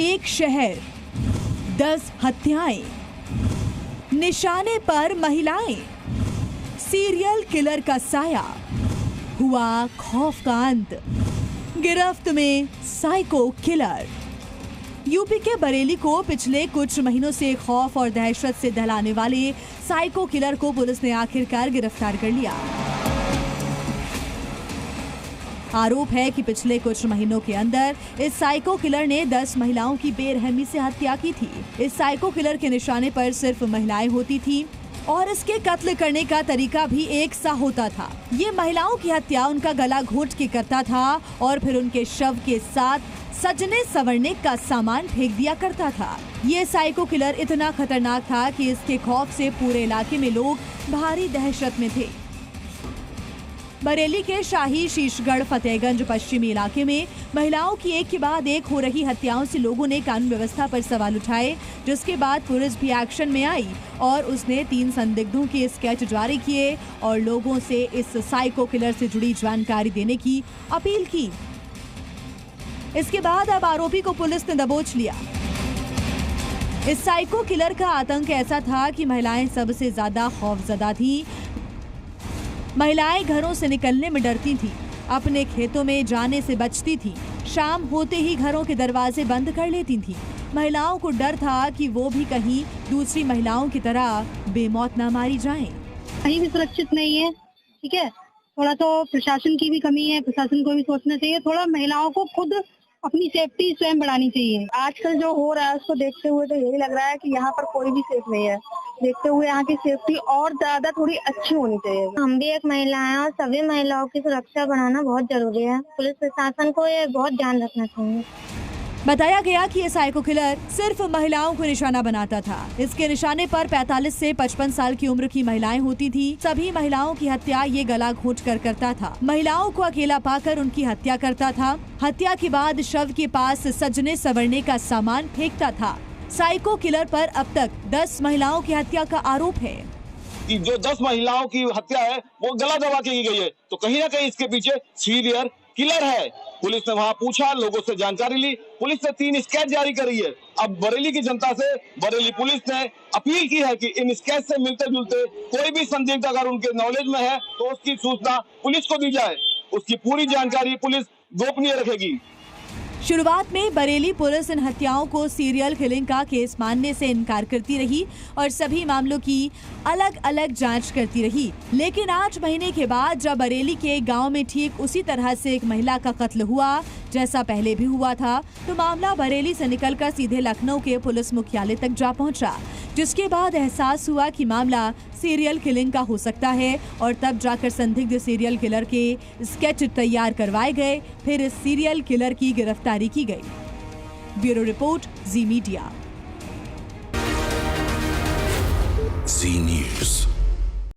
एक शहर, 10 हत्याएं, निशाने पर महिलाएं, सीरियल किलर का साया, हुआ खौफ का अंत, गिरफ्त में साइको किलर। यूपी के बरेली को पिछले कुछ महीनों से खौफ और दहशत से दहलाने वाले साइको किलर को पुलिस ने आखिरकार गिरफ्तार कर लिया। आरोप है कि पिछले कुछ महीनों के अंदर इस साइको किलर ने 10 महिलाओं की बेरहमी से हत्या की थी। इस साइको किलर के निशाने पर सिर्फ महिलाएं होती थीं और इसके कत्ल करने का तरीका भी एक सा होता था। ये महिलाओं की हत्या उनका गला घोंट के करता था और फिर उनके शव के साथ सजने संवरने का सामान फेंक दिया करता था। ये साइको किलर इतना खतरनाक था कि इसके खौफ से पूरे इलाके में लोग भारी दहशत में थे। बरेली के शाही शीशगढ़ फतेहगंज पश्चिमी इलाके में महिलाओं की एक के बाद एक हो रही हत्याओं से लोगों ने कानून व्यवस्था पर सवाल उठाए, जिसके बाद पुलिस भी एक्शन में आई और उसने 3 संदिग्धों के स्केच जारी किए और लोगों से इस साइको किलर से जुड़ी जानकारी देने की अपील की। इसके बाद अब आरोपी को पुलिस ने दबोच लिया। इस साइको किलर का आतंक ऐसा था कि महिलाएं सबसे ज्यादा खौफजदा थीं। महिलाएं घरों से निकलने में डरती थीं, अपने खेतों में जाने से बचती थीं, शाम होते ही घरों के दरवाजे बंद कर लेती थीं। महिलाओं को डर था कि वो भी कहीं दूसरी महिलाओं की तरह बेमौत ना मारी जाएं। कहीं भी सुरक्षित नहीं है, ठीक है। थोड़ा तो प्रशासन की भी कमी है, प्रशासन को भी सोचना चाहिए। थोड़ा महिलाओं को खुद अपनी सेफ्टी स्वयं बढ़ानी चाहिए। आजकल जो हो रहा है उसको देखते हुए तो यही लग रहा है कि यहाँ पर कोई भी सेफ नहीं है। देखते हुए यहाँ की सेफ्टी और ज्यादा थोड़ी अच्छी होनी चाहिए। हम भी एक महिला हैं और सभी महिलाओं की सुरक्षा बढ़ाना बहुत जरूरी है। पुलिस प्रशासन को ये बहुत ध्यान रखना चाहिए। बताया गया कि ये साइको किलर सिर्फ महिलाओं को निशाना बनाता था। इसके निशाने पर 45 से 55 साल की उम्र की महिलाएं होती थी। सभी महिलाओं की हत्या ये गला घोंट कर करता था। महिलाओं को अकेला पाकर उनकी हत्या करता था। हत्या के बाद शव के पास सजने संवरने का सामान फेंकता था। साइको किलर पर अब तक 10 महिलाओं की हत्या का आरोप है। कि जो 10 महिलाओं की हत्या है वो गला दबा के की गई है, तो कहीं ना कहीं इसके पीछे सीरियल किलर है। पुलिस ने वहां पूछा, लोगों से जानकारी ली, पुलिस ने 3 स्केच जारी करी है। अब बरेली की जनता से बरेली पुलिस ने अपील की है कि इन स्केच से मिलते जुलते कोई भी संदिग्ध अगर उनके नॉलेज में है तो उसकी सूचना पुलिस को दी जाए। उसकी पूरी जानकारी पुलिस गोपनीय रखेगी। शुरुआत में बरेली पुलिस इन हत्याओं को सीरियल किलिंग का केस मानने से इनकार करती रही और सभी मामलों की अलग अलग जांच करती रही। लेकिन 8 महीने के बाद जब बरेली के एक गांव में ठीक उसी तरह से एक महिला का कत्ल हुआ जैसा पहले भी हुआ था, तो मामला बरेली से निकलकर सीधे लखनऊ के पुलिस मुख्यालय तक जा पहुंचा, जिसके बाद एहसास हुआ कि मामला सीरियल किलिंग का हो सकता है और तब जाकर संदिग्ध सीरियल किलर के स्केच तैयार करवाए गए। फिर इस सीरियल किलर की गिरफ्तारी की गई। ब्यूरो रिपोर्ट, जी मीडिया। जी न्यूज़।